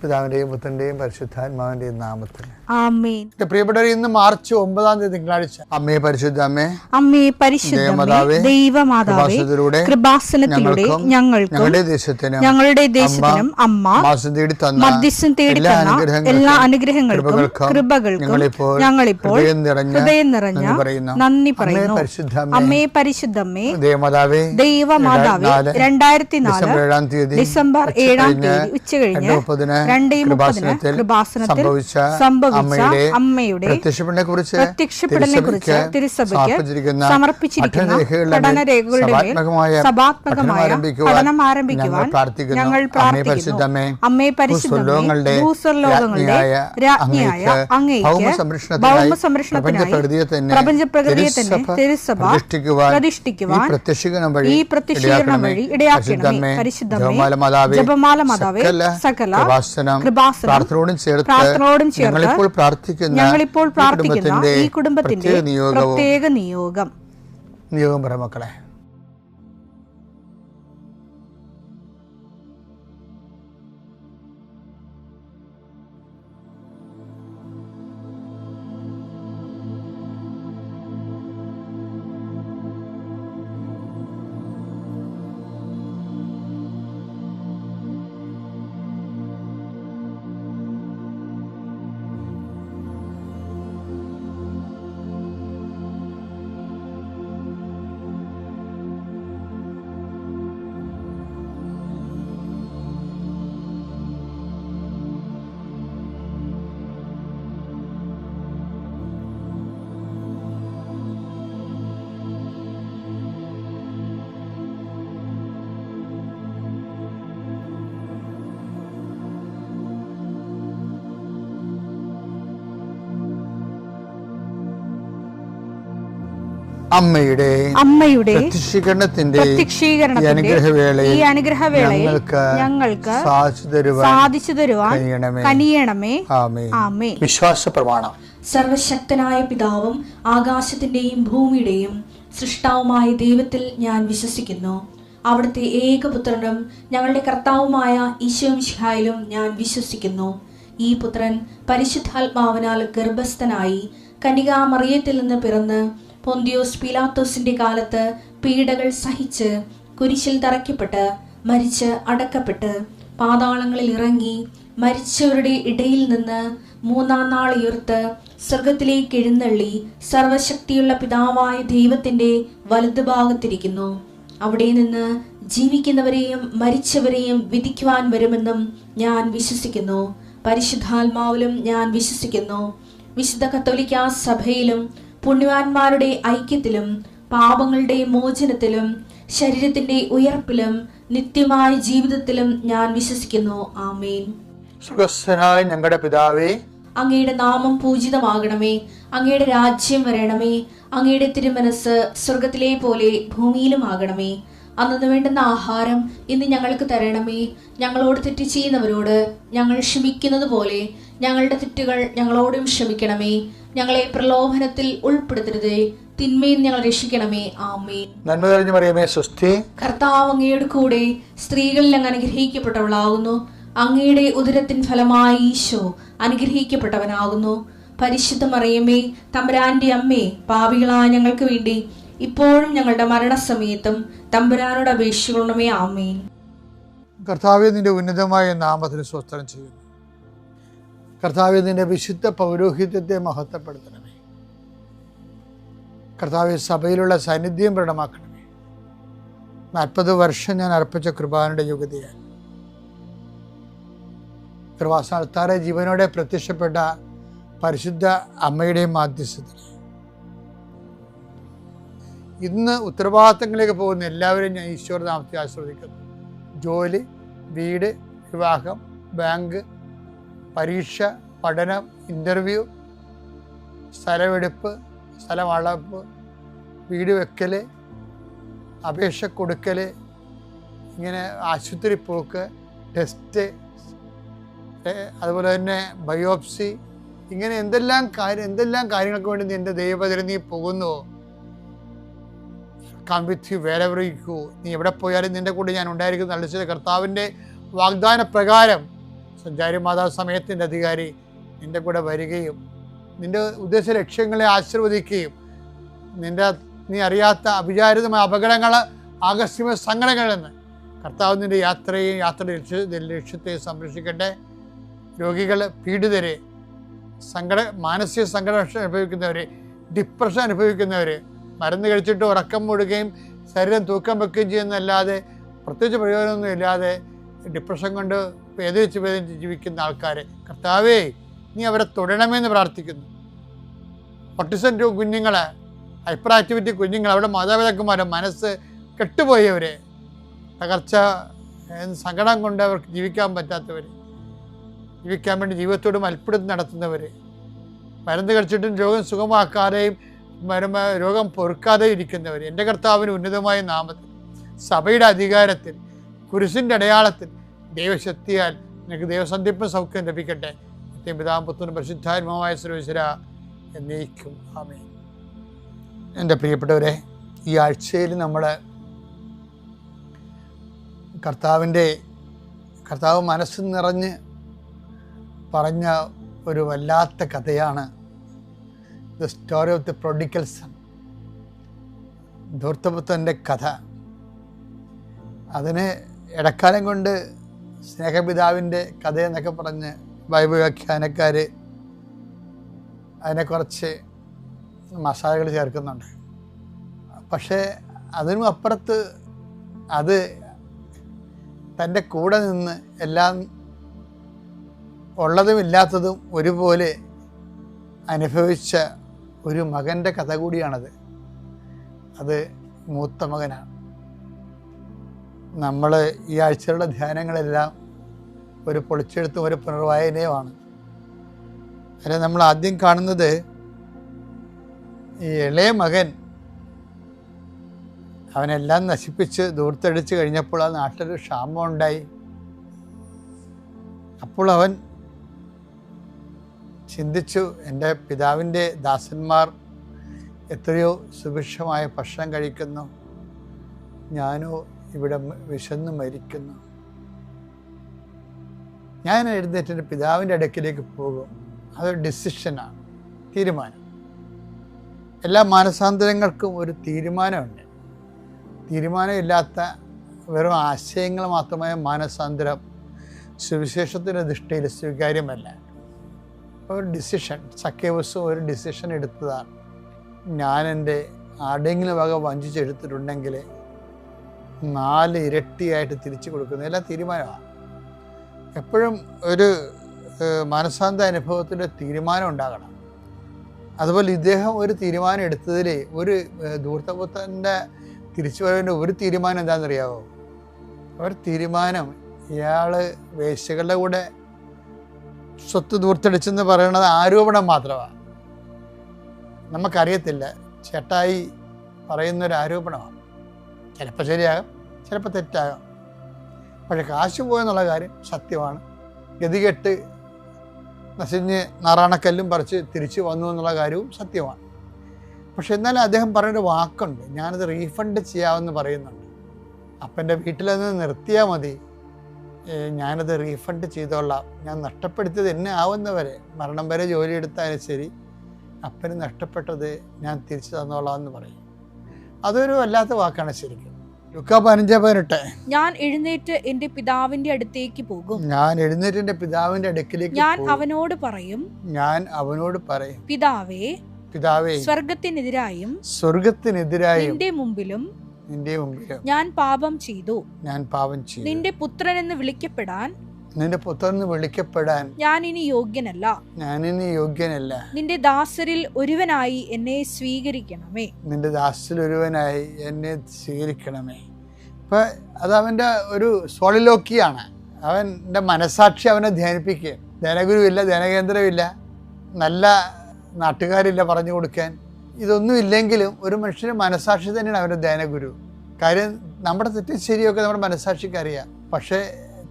പിതാവിന്റെയും പുത്രന്റെയും പരിശുദ്ധാത്മാവിന്റെയും നാമത്തിൽ ആമേൻ. പ്രിയപ്പെട്ടവരെ, ഇന്ന് മാർച്ച് 9 തിങ്കളാഴ്ച. അമ്മേ പരിശുദ്ധ അമ്മേ, അമ്മേ പരിശുദ്ധ ദൈവമാതാവേ, കൃപാസനത്തിലൂടെ ഞങ്ങൾക്കും ഞങ്ങളുടെ ദേശത്തിനും അമ്മ മധ്യസ്ഥം തേടി തന്ന എല്ലാ അനുഗ്രഹങ്ങൾക്കും കൃപകൾക്കും ഞങ്ങളിപ്പോൾ ഹൃദയം നിറഞ്ഞ നന്ദി പറയുന്നു. അമ്മേ പരിശുദ്ധമ്മേ, ദൈവമാതാവേ, 2004 ഡിസംബർ 7 ഉച്ചകഴിഞ്ഞ് 2:30 കൃപാസനത്തിൽ സംഭവിച്ച അമ്മയുടെ പ്രത്യക്ഷപ്പെടലിനെക്കുറിച്ച് തിരുസഭയ്ക്ക് സമർപ്പിച്ചിരിക്കുന്ന പഠനരേഖകളുടെ മേൽ സഭാത്മകമായ പഠനം ആരംഭിക്കുവാൻ ഞങ്ങൾ പ്രാർത്ഥിക്കുന്നു. അമ്മേ പരിശുദ്ധമേ, ഭൂസ്വർലോകങ്ങളുടെ രാജ്ഞിയായ അങ്ങേയ്ക്ക് ഭൗമസംരക്ഷണത്തിനായി പ്രപഞ്ചപ്രകൃതിയെ തന്നെ തിരുസഭ പ്രതിഷ്ഠിക്കുവാൻ ഈ പ്രത്യക്ഷീകരണം വഴി ഇടയാക്കണമേ. പരിശുദ്ധമേ, ജപമാല മാതാവേ, സകല പ്രാർത്ഥനയോടും ചേർത്ത് ഞങ്ങളിപ്പോൾ പ്രാർത്ഥിക്കുന്ന ഈ കുടുംബത്തിന്റെ പ്രത്യേക നിയോഗം പറ മക്കളെ. അമ്മയുടെ പ്രത്യക്ഷീകരണത്തിന്റെ ഈ അനുഗ്രഹവേളയിൽ ഞങ്ങൾക്ക് സാധിച്ചു തരുവാൻ കനിയണമേ. ആമേൻ. വിശ്വാസ പ്രമാണം. സർവശക്തനായ പിതാവും ആകാശത്തിന്റെയും ഭൂമിയുടെയും സൃഷ്ടാവുമായ ദൈവത്തിൽ ഞാൻ വിശ്വസിക്കുന്നു. അവിടുത്തെ ഏകപുത്രനും ഞങ്ങളുടെ കർത്താവുമായ ഈശോമിശിഹായിലും ഞാൻ വിശ്വസിക്കുന്നു. ഈ പുത്രൻ പരിശുദ്ധാത്മാവിനാൽ ഗർഭസ്ഥനായി കന്യകാമറിയത്തിൽ നിന്ന് പിറന്ന് പൊന്തിയോസ് പീലാത്തോസിന്റെ കാലത്ത് പീഡകൾ സഹിച്ച് കുരിശിൽ തറയ്ക്കപ്പെട്ട് മരിച്ച് അടക്കപ്പെട്ട് പാതാളങ്ങളിൽ ഇറങ്ങി മരിച്ചവരുടെ ഇടയിൽ നിന്ന് 3-ാം നാൾ ഉയർത്ത് സ്വർഗത്തിലേക്ക് എഴുന്നള്ളി സർവശക്തിയുള്ള പിതാവായ ദൈവത്തിന്റെ വലതുഭാഗത്തിരിക്കുന്നു. അവിടെ നിന്ന് ജീവിക്കുന്നവരെയും മരിച്ചവരെയും വിധിക്കുവാൻ വരുമെന്നും ഞാൻ വിശ്വസിക്കുന്നു. പരിശുദ്ധാത്മാവിലും ഞാൻ വിശ്വസിക്കുന്നു. വിശുദ്ധ കത്തോലിക്കാ സഭയിലും പുണ്യവാന്മാരുടെ ഐക്യത്തിലും പാപങ്ങളുടെ മോചനത്തിലും ശരീരത്തിന്റെ ഉയർപ്പിലും നിത്യമായ ജീവിതത്തിലും ഞാൻ വിശ്വസിക്കുന്നു. ആമേൻ. സ്വർഗ്ഗസ്ഥനായ ഞങ്ങളുടെ പിതാവേ, അങ്ങയുടെ നാമം പൂജിതമാകണമേ. അങ്ങയുടെ രാജ്യം വരണമേ. അങ്ങയുടെ തിരുമനസ് സ്വർഗത്തിലെ പോലെ ഭൂമിയിലും ആകണമേ. അന്നു വേണ്ടുന്ന ആഹാരം ഇന്ന് ഞങ്ങൾക്ക് തരണമേ. ഞങ്ങളോട് തെറ്റ് ചെയ്യുന്നവരോട് ഞങ്ങൾ ക്ഷമിക്കുന്നത് പോലെ ഞങ്ങളുടെ തെറ്റുകൾ ഞങ്ങളോടും ക്ഷമിക്കണമേ. ഞങ്ങളെ പ്രലോഭനത്തിൽ ഉൾപ്പെടുത്തരുതേ, തിന്മയിൽ ഞങ്ങൾ രക്ഷിക്കണമേ. ആമേൻ. നന്മ നിറഞ്ഞ മറിയമേ, സ്വസ്തി. കർത്താവ് അങ്ങയുടെ കൂടെ സ്ത്രീകളിൽ അങ്ങ് അനുഗ്രഹിക്കപ്പെട്ടവളാകുന്നു. അങ്ങയുടെ ഉദരത്തിൻ ഫലമായി ഈശോ അനുഗ്രഹിക്കപ്പെട്ടവനാകുന്നു. പരിശുദ്ധ മറിയമേ, തമ്പുരാന്റെ അമ്മേ, പാപികളായ ഞങ്ങൾക്ക് വേണ്ടി ഇപ്പോഴും ഞങ്ങളുടെ മരണസമയത്തും തമ്പുരാനോട് അപേക്ഷിക്കണമേ. ആമേൻ. കർത്താവേ, നിന്റെ ഉന്നതമായ നാമത്തിന് സ്തോത്രം ചെയ്യുന്നു. കർത്താവേ, നിന്റെ വിശുദ്ധ പൗരോഹിത്യത്തെ മഹത്വപ്പെടുത്തണമേ. കർത്താവേ, സഭയിലുള്ള സാന്നിധ്യം പ്രകടമാക്കണമേ. 40 വർഷം ഞാൻ അർപ്പിച്ച കൃപാനയുടെ യോഗ്യതയാൽ കൃപാസ്ഥാനത്താറെ ജീവനോടെ പ്രത്യക്ഷപ്പെട്ട പരിശുദ്ധ അമ്മയുടെയും മാധ്യസ്ഥത്തിൽ ഇന്ന് ഉത്തരവാദിത്തങ്ങളിലേക്ക് പോകുന്ന എല്ലാവരെയും ഞാൻ ഈശ്വര നാമത്തെ ആശ്രയിക്കുന്നു. ജോലി, വീട്, വിവാഹം, ബാങ്ക്, പരീക്ഷ, പഠനം, ഇൻ്റർവ്യൂ, സ്ഥലമെടുപ്പ്, സ്ഥലം അളപ്പ്, വീട് വെക്കൽ, അപേക്ഷ കൊടുക്കൽ, ഇങ്ങനെ ആശുപത്രി പോക്ക്, ടെസ്റ്റ്, അതുപോലെ തന്നെ ബയോപ്സി, ഇങ്ങനെ എന്തെല്ലാം കാര്യങ്ങൾക്ക് വേണ്ടി നിൻ്റെ ദൈവപതിൽ നീ പോകുന്നുവോ, come with you wherever you go. നീ എവിടെ പോയാലും നിൻ്റെ കൂടെ ഞാൻ ഉണ്ടായിരിക്കും. നല്ല കർത്താവിൻ്റെ വാഗ്ദാന പ്രകാരം സഞ്ചാരി മാതാവ് സമയത്തിൻ്റെ അധികാരി നിൻ്റെ കൂടെ വരികയും നിൻ്റെ ഉദ്ദേശ ലക്ഷ്യങ്ങളെ ആശീർവദിക്കുകയും നീ അറിയാത്ത അവിചാരിതമായ അപകടങ്ങൾ, ആകസ്മിക സങ്കടങ്ങളിൽ നിന്ന് കർത്താവ് നിൻ്റെ യാത്രയുടെ ലക്ഷ്യത്തെ സംരക്ഷിക്കട്ടെ. രോഗികൾ, പീഡിതരെ, മാനസിക സങ്കടം അനുഭവിക്കുന്നവർ, ഡിപ്രഷൻ അനുഭവിക്കുന്നവർ, മരുന്ന് കഴിച്ചിട്ട് ഉറക്കം മൂടുകയും ശരീരം തൂക്കം വെക്കുകയും ചെയ്യുന്നതല്ലാതെ പ്രത്യേകിച്ച് പ്രയോജനമൊന്നും ഇല്ലാതെ ഡിപ്രഷൻ കൊണ്ട് വേദനിച്ച് ജീവിക്കുന്ന ആൾക്കാർ, കർത്താവേ നീ അവരെ തൊടണമെന്ന് പ്രാർത്ഥിക്കുന്നു. ഓട്ടിസം കുഞ്ഞുങ്ങൾ, ഹൈപ്പർ ആക്ടിവിറ്റി കുഞ്ഞുങ്ങൾ, അവിടെ മാതാപിതാക്കന്മാരെ മനസ്സ് കെട്ടുപോയവർ, തകർച്ച സങ്കടം കൊണ്ട് അവർക്ക് ജീവിക്കാൻ പറ്റാത്തവർ, ജീവിക്കാൻ വേണ്ടി ജീവിതത്തോട് മൽപ്പിടുത്തം നടത്തുന്നവർ, മരുന്ന് കഴിച്ചിട്ടും രോഗം സുഖമാക്കാതെയും രോഗം പൊറുക്കാതെയും ഇരിക്കുന്നവർ, എൻ്റെ കർത്താവിന് ഉന്നതമായ നാമത്തിൽ, സഭയുടെ അധികാരത്തിൽ, കുരിശിൻ്റെ അടയാളത്തിൽ, ദൈവശക്തിയാൽ നിനക്ക് ദൈവസന്ധിപ്പും സൗഖ്യം ലഭിക്കട്ടെ. പിതാവും പുത്രനും പരിശുദ്ധാത്മാവായ സർവ്വേശ്വര എന്നേക്കും ആമേൻ. എൻ്റെ പ്രിയപ്പെട്ടവരെ, ഈ ആഴ്ചയിൽ നമ്മൾ കർത്താവ് മനസ്സ് നിറഞ്ഞ് പറഞ്ഞ ഒരു വല്ലാത്ത കഥയാണ് the story of the prodigal son, ധൂർത്തപുത്രൻ്റെ കഥ. അതിന് ഇടക്കാലം കൊണ്ട് സ്നേഹപിതാവിൻ്റെ കഥ എന്നൊക്കെ പറഞ്ഞ് ബൈബിൾ വ്യാഖ്യാനക്കാർ അതിനെ കുറച്ച് മസാലകൾ ചേർക്കുന്നുണ്ട്. പക്ഷേ അതിനും അപ്പുറത്ത് അത് തൻ്റെ കൂടെ നിന്ന് എല്ലാം ഉള്ളതും ഇല്ലാത്തതും ഒരുപോലെ അനുഭവിച്ച ഒരു മകൻ്റെ കഥ കൂടിയാണത്. അത് മൂത്ത മകനാണ്. നമ്മൾ ഈ ആഴ്ചകളുടെ ധ്യാനങ്ങളെല്ലാം ഒരു പൊളിച്ചെഴുത്തും ഒരു പുനർവായനയുമാണ്. അതിൽ നമ്മൾ ആദ്യം കാണുന്നത് ഈ ഇളയ മകൻ അവനെല്ലാം നശിപ്പിച്ച് ദൂർത്തടിച്ച് കഴിഞ്ഞപ്പോൾ ആ നാട്ടിലൊരു ക്ഷാമം ഉണ്ടായി. അപ്പോൾ അവൻ ചിന്തിച്ചു, എൻ്റെ പിതാവിൻ്റെ ദാസന്മാർ എത്രയോ സുഭിക്ഷമായ ഭക്ഷണം കഴിക്കുന്നു, ഞാനോ ഇവിടെ വിശന്ന് മരിക്കുന്നു. ഞാൻ എഴുന്നേറ്റ് എൻ്റെ പിതാവിൻ്റെ അടുക്കിലേക്ക് പോകും. അതൊരു ഡിസിഷനാണ്, തീരുമാനം. എല്ലാ മാനസാന്തരങ്ങൾക്കും ഒരു തീരുമാനമുണ്ട്. തീരുമാനമില്ലാത്ത വെറും ആശയങ്ങൾ മാത്രമായ മാനസാന്തരം സുവിശേഷത്തിൻ്റെ ദൃഷ്ടിയിൽ സ്വീകാര്യമല്ല. ഒരു ഡിസിഷൻ, സക്കേവസും ഒരു ഡിസിഷൻ എടുത്തതാണ്. ഞാൻ എൻ്റെ ആടെങ്കിലും വക വഞ്ചിച്ചെടുത്തിട്ടുണ്ടെങ്കിൽ 4 ഇരട്ടിയായിട്ട് തിരിച്ചു കൊടുക്കുന്നത് എല്ലാം തീരുമാനമാണ്. എപ്പോഴും ഒരു മാനസാന്തര അനുഭവത്തിൻ്റെ തീരുമാനം ഉണ്ടാകണം. അതുപോലെ ഇദ്ദേഹം ഒരു തീരുമാനം എടുത്തതിൽ ഒരു ധൂർത്തപുത്രൻ്റെ തിരിച്ചുവരവിൻ്റെ ഒരു തീരുമാനം എന്താണെന്നറിയാമോ? ഒരു തീരുമാനം, ഇയാൾ വേശ്യകളുടെ കൂടെ സ്വത്ത് ദൂർത്തടിച്ചെന്ന് പറയുന്നത് ആരോപണം മാത്രമാണ്. നമുക്കറിയത്തില്ല, ചേട്ടായി പറയുന്നൊരു ആരോപണമാണ്. ചിലപ്പോൾ ശരിയാകും, ചിലപ്പോൾ തെറ്റാകാം. പക്ഷെ കാശ് പോയെന്നുള്ള കാര്യം സത്യമാണ്. ഗതികെട്ട് നശിഞ്ഞ് നാറാണക്കല്ലും പറിച്ച് തിരിച്ചു വന്നു എന്നുള്ള കാര്യവും സത്യമാണ്. പക്ഷെ എന്നാലും അദ്ദേഹം പറയുന്നൊരു വാക്കുണ്ട്, ഞാനത് റീഫണ്ട് ചെയ്യാമെന്ന് പറയുന്നുണ്ട്. അപ്പൻ്റെ വീട്ടിലത് നിർത്തിയാൽ മതി, ഞാനത് റീഫണ്ട് ചെയ്തോളാം, ഞാൻ നഷ്ടപ്പെടുത്തിയത് എന്നെ ആവുന്നവരെ, മരണം വരെ ജോലി എടുത്താലും ശരി, അപ്പന് നഷ്ടപ്പെട്ടത് ഞാൻ തിരിച്ചു തന്നോളാം എന്ന് പറയും. അതൊരു വല്ലാത്ത വാക്കാണ് ശരിക്കും. ലൂക്കാ 15:18, ഞാൻ എഴുന്നേറ്റ് എൻ്റെ പിതാവിന്റെ അടുത്തേക്ക് പോകും. ഞാൻ എഴുന്നേറ്റ് എൻ്റെ പിതാവിന്റെ അടുക്കിലേക്ക് ഞാൻ അവനോട് പറയും. പിതാവേ, സ്വർഗത്തിനെതിരായും നിന്റെ മുമ്പിലും ഞാൻ പാപം ചെയ്തു. നിന്റെ പുത്രൻ എന്ന് വിളിക്കപ്പെടാൻ ഞാൻ ഇനി യോഗ്യനല്ല. നിന്റെ ദാസരിൽ ഒരുവനായി എന്നെ സ്വീകരിക്കണമേ. ഇപ്പൊ അത് അവന്റെ ഒരു സോളിലോക്കിയാണ്. അവന്റെ മനസാക്ഷി അവനെ ധ്യാനിപ്പിക്കുക. ധ്യാനഗുരുവില്ല, ധ്യാനകേന്ദ്രമില്ല, നല്ല നാട്ടുകാരില്ല പറഞ്ഞു കൊടുക്കാൻ. ഇതൊന്നും ഇല്ലെങ്കിലും ഒരു മനുഷ്യന് മനസാക്ഷി തന്നെയാണ് അവൻ്റെ ധ്യാനഗുരു. കാര്യം നമ്മുടെ തെറ്റും ശരിയൊക്കെ നമ്മുടെ മനസാക്ഷിക്ക് അറിയാം. പക്ഷേ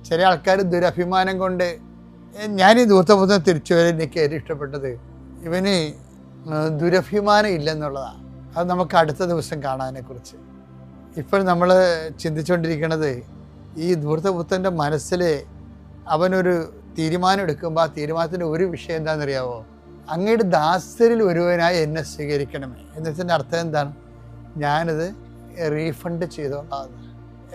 ചില ആൾക്കാർ ദുരഭിമാനം കൊണ്ട്, ഞാനീ ധൂർത്തപുത്രൻ തിരിച്ചു വരെ എനിക്ക് ഏറ്റവും ഇഷ്ടപ്പെട്ടത് ഇവന് ദുരഭിമാനം ഇല്ലെന്നുള്ളതാണ്. അത് നമുക്ക് അടുത്ത ദിവസം കാണാതിനെക്കുറിച്ച്. ഇപ്പോൾ നമ്മൾ ചിന്തിച്ചുകൊണ്ടിരിക്കുന്നത് ഈ ധൂർത്തപുത്രൻ്റെ മനസ്സിൽ അവനൊരു തീരുമാനം എടുക്കുമ്പോൾ ആ തീരുമാനത്തിൻ്റെ ഒരു വിഷയം എന്താണെന്നറിയാവോ? അങ്ങയുടെ ദാസരിൽ ഒരുവനായി എന്നെ സ്വീകരിക്കണമേ എന്നതിൻ്റെ അർത്ഥം എന്താണ്? ഞാനിത് റീഫണ്ട് ചെയ്തോളാം.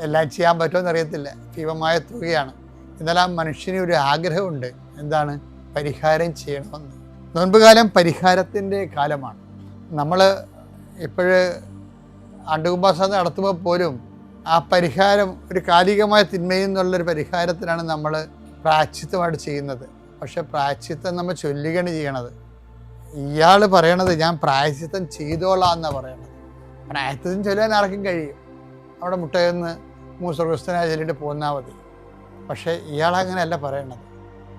എല്ലാം ചെയ്യാൻ പറ്റുമെന്ന് അറിയത്തില്ല, ഭീമമായ തുകയാണ്. എന്നാൽ ആ മനുഷ്യന് ഒരു ആഗ്രഹമുണ്ട്, എന്താണ്? പരിഹാരം ചെയ്യണമെന്ന്. നോൻപുകാലം പരിഹാരത്തിൻ്റെ കാലമാണ്. നമ്മൾ ഇപ്പോഴ് ആണ്ടുകുംഭാസം നടത്തുമ്പോൾ പോലും ആ പരിഹാരം ഒരു കാലികമായ തിന്മയിൽ നിന്നുള്ളൊരു പരിഹാരത്തിനാണ് നമ്മൾ പ്രായശ്ചിത്തമായിട്ട് ചെയ്യുന്നത്. പക്ഷെ പ്രായശ്ചിത്തം നമ്മൾ ചൊല്ലുകയാണ് ചെയ്യണത്. ഇയാൾ പറയണത് ഞാൻ പ്രായശ്ചിത്തം ചെയ്തോളാം എന്നാണ് പറയണത്. പ്രായശ്ചിത്തം ചൊല്ലാൻ ആർക്കും കഴിയും, അവിടെ മുട്ടയെന്ന് മൂസ്വർഗസ്ഥനായ ചൊല്ലിട്ട് പോന്നാൽ മതി. പക്ഷേ ഇയാളങ്ങനെയല്ല പറയണത്.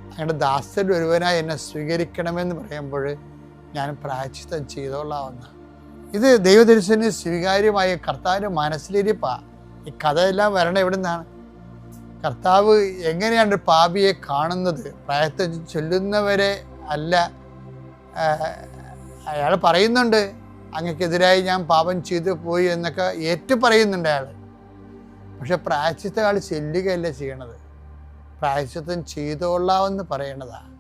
അങ്ങയുടെ ദാസരിൽ ഒരുവനായി എന്നെ സ്വീകരിക്കണമെന്ന് പറയുമ്പോൾ ഞാൻ പ്രായശ്ചിത്തം ചെയ്തോളാമെന്ന്. ഇത് ദൈവദർശന സ്വീകാര്യമായ കർത്താവിൻ്റെ മനസ്സിലിരിപ്പാണ്. ഈ കഥയെല്ലാം വരണം എവിടെ നിന്നാണ്? കർത്താവ് എങ്ങനെയാണ് പാപിയെ കാണുന്നത്? പ്രായത്തെ ചൊല്ലുന്നവരെ അല്ല. അയാൾ പറയുന്നുണ്ട്, അങ്ങക്കെതിരായി ഞാൻ പാപം ചെയ്തു പോയി എന്നൊക്കെ ഏറ്റു പറയുന്നുണ്ട് അയാൾ. പക്ഷെ പ്രായശ്ചിത്തം അയാൾ ചെല്ലുകയല്ല ചെയ്യണത്, പ്രായശ്ചിത്തം ചെയ്തോളാമെന്ന് പറയണതാണ്.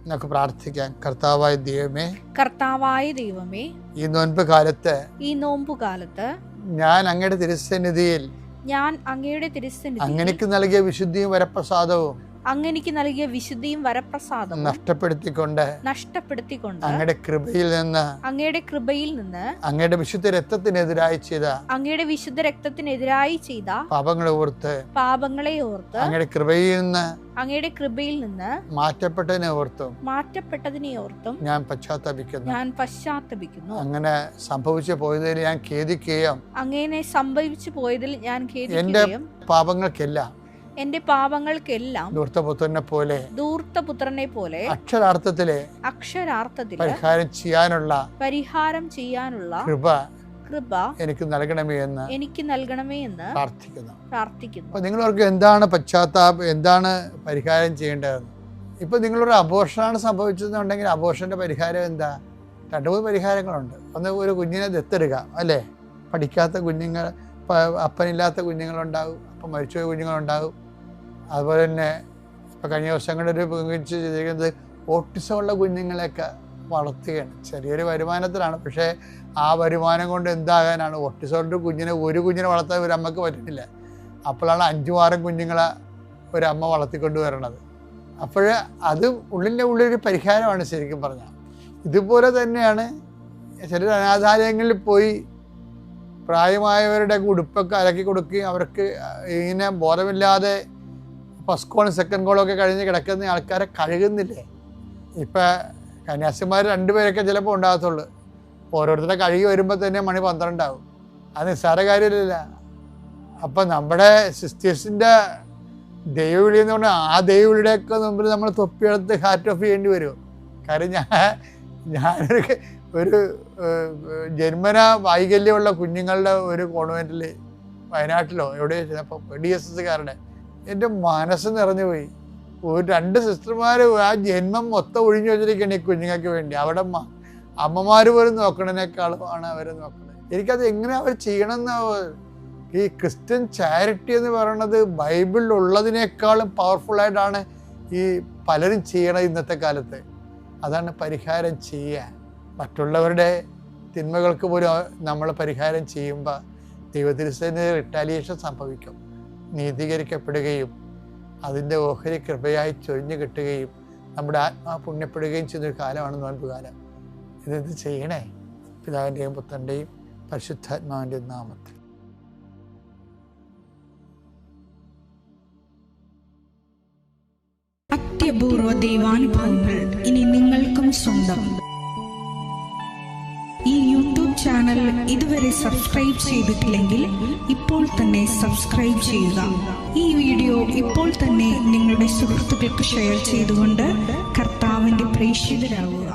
നമുക്ക് പ്രാർത്ഥിക്കാം. കർത്താവായ ദൈവമേ, ഈ നോൻപുകാലത്ത് ഞാൻ അങ്ങയുടെ തിരുസന്നിധിയിൽ അങ്ങനെക്ക് നൽകിയ വിശുദ്ധിയും വരപ്രസാദവും നഷ്ടപ്പെടുത്തിക്കൊണ്ട് അങ്ങയുടെ കൃപയിൽ നിന്ന് അങ്ങയുടെ വിശുദ്ധ രക്തത്തിനെതിരായി ചെയ്ത പാപങ്ങളെ ഓർത്ത് അങ്ങയുടെ കൃപയിൽ നിന്ന് മാറ്റപ്പെട്ടതിനെ ഓർത്തും ഞാൻ പശ്ചാത്തപിക്കുന്നു. അങ്ങനെ സംഭവിച്ചു പോയതിൽ ഞാൻ ഖേദിക്കുകയും എന്റെ പാപങ്ങൾക്കെല്ലാം ധൂർത്തപുത്രനെ പോലെ അക്ഷരാർത്ഥത്തിലെ പരിഹാരം ചെയ്യാനുള്ള കൃപ എനിക്ക് നൽകണമേ എന്ന് പ്രാർത്ഥിക്കുന്നു. അപ്പൊ നിങ്ങളവർക്ക് എന്താണ് പശ്ചാത്താപം, എന്താണ് പരിഹാരം ചെയ്യേണ്ടതെന്ന്? ഇപ്പൊ നിങ്ങളൊരു അബോർഷനാണ് സംഭവിച്ചതെന്നുണ്ടെങ്കിൽ അബോർഷന്റെ പരിഹാരം എന്താ? 2-3 പരിഹാരങ്ങളുണ്ട്. ഒന്ന്, ഒരു കുഞ്ഞിനെ ദത്തെടുക്കാം, അല്ലേ? പഠിക്കാത്ത കുഞ്ഞുങ്ങൾ, അപ്പനില്ലാത്ത കുഞ്ഞുങ്ങളുണ്ടാകും, അപ്പം മരിച്ചുപോയ കുഞ്ഞുങ്ങളുണ്ടാകും. അതുപോലെ തന്നെ ഇപ്പം കഴിഞ്ഞ ദിവസങ്ങളിൽ പങ്കുവെച്ച് ചെയ്തിരിക്കുന്നത് ഓട്ടിസമുള്ള കുഞ്ഞുങ്ങളെയൊക്കെ വളർത്തുകയാണ്. ചെറിയൊരു വരുമാനത്തിലാണ്, പക്ഷേ ആ വരുമാനം കൊണ്ട് എന്താകാനാണ്? ഓട്ടിസമുള്ള ഒരു കുഞ്ഞിനെ വളർത്താൻ ഒരു അമ്മക്ക് പറ്റുന്നില്ല. അപ്പോഴാണ് 5-6 കുഞ്ഞുങ്ങളെ ഒരമ്മ വളർത്തിക്കൊണ്ട് വരണത്. അപ്പോൾ അത് ഉള്ളിൻ്റെ ഉള്ളൊരു പരിഹാരമാണ് ശരിക്കും പറഞ്ഞാൽ. ഇതുപോലെ തന്നെയാണ് ചിലർ അനാഥാലയങ്ങളിൽ പോയി പ്രായമായവരുടെ ഉടുപ്പൊക്കെ അലക്കി കൊടുക്കുകയും അവർക്ക് ഇങ്ങനെ ബോധമില്ലാതെ ഫസ്റ്റ് കോളും സെക്കൻഡ് കോളും ഒക്കെ കഴിഞ്ഞ് കിടക്കുന്ന ആൾക്കാരെ കഴുകുന്നില്ലേ? ഇപ്പം കന്യാസിമാർ 2 പേരൊക്കെ ചിലപ്പോൾ ഉണ്ടാകത്തുള്ളൂ. ഓരോരുത്തരുടെ കഴുകി വരുമ്പോൾ തന്നെ മണി 12 ആവും. അത് നിസ്സാര കാര്യമില്ല. അപ്പം നമ്മുടെ സിസ്റ്റേഴ്സിൻ്റെ ദൈവവിളി എന്ന് പറഞ്ഞാൽ ആ ദൈവവിളിയുടെയൊക്കെ മുമ്പിൽ നമ്മൾ തൊപ്പിയെടുത്ത് ഹാറ്റ് ഓഫ് ചെയ്യേണ്ടി വരും. കാര്യം ഞാനൊരു ജന്മന വൈകല്യമുള്ള കുഞ്ഞുങ്ങളുടെ ഒരു കോൺവെൻറ്റിൽ വയനാട്ടിലോ എവിടെയോ ചെന്നപ്പോൾ DSSകാരുടെ എൻ്റെ മനസ്സ് നിറഞ്ഞു പോയി. 2 സിസ്റ്റർമാർ ആ ജന്മം മൊത്തം ഒഴിഞ്ഞു വെച്ചിരിക്കുകയാണ് ഈ കുഞ്ഞുങ്ങൾക്ക് വേണ്ടി. അവിടെ അമ്മമാർ പോലും നോക്കണതിനേക്കാളുമാണ് അവർ നോക്കുന്നത്. എനിക്കത് എങ്ങനെ അവർ ചെയ്യണമെന്ന്, ഈ ക്രിസ്ത്യൻ ചാരിറ്റി എന്ന് പറയുന്നത് ബൈബിളിലുള്ളതിനേക്കാളും പവർഫുള്ളായിട്ടാണ് ഈ പലരും ചെയ്യണത് ഇന്നത്തെ കാലത്ത്. അതാണ് പരിഹാരം ചെയ്യുക. മറ്റുള്ളവരുടെ തിന്മകൾക്ക് പോലും നമ്മൾ പരിഹാരം ചെയ്യുമ്പോൾ ദൈവത്തിരുസേന റിട്ടാലിയേഷൻ സംഭവിക്കും, നീതീകരിക്കപ്പെടുകയും അതിൻ്റെ ഓഹരി കൃപയായി ചൊരിഞ്ഞു കിട്ടുകയും നമ്മുടെ ആത്മാവ് പുണ്യപ്പെടുകയും ചെയ്യുന്നൊരു കാലമാണ് നോൻപുകാലം. ഇത് ചെയ്യണേ. പിതാവിൻ്റെയും പുത്രൻ്റെയും പരിശുദ്ധാത്മാവിൻ്റെയും നാമത്തിൽ. അത്യപൂർവ ദൈവാനുഭവങ്ങൾ ഇനി നിങ്ങൾക്കും സ്വന്തം. ഈ യൂട്യൂബ് ചാനൽ ഇതുവരെ സബ്സ്ക്രൈബ് ചെയ്തിട്ടില്ലെങ്കിൽ ഇപ്പോൾ തന്നെ സബ്സ്ക്രൈബ് ചെയ്യുക. ഈ വീഡിയോ ഇപ്പോൾ തന്നെ നിങ്ങളുടെ സുഹൃത്തുക്കൾക്ക് ഷെയർ ചെയ്തുകൊണ്ട് കർത്താവിന്റെ പ്രേക്ഷിതരാകുക.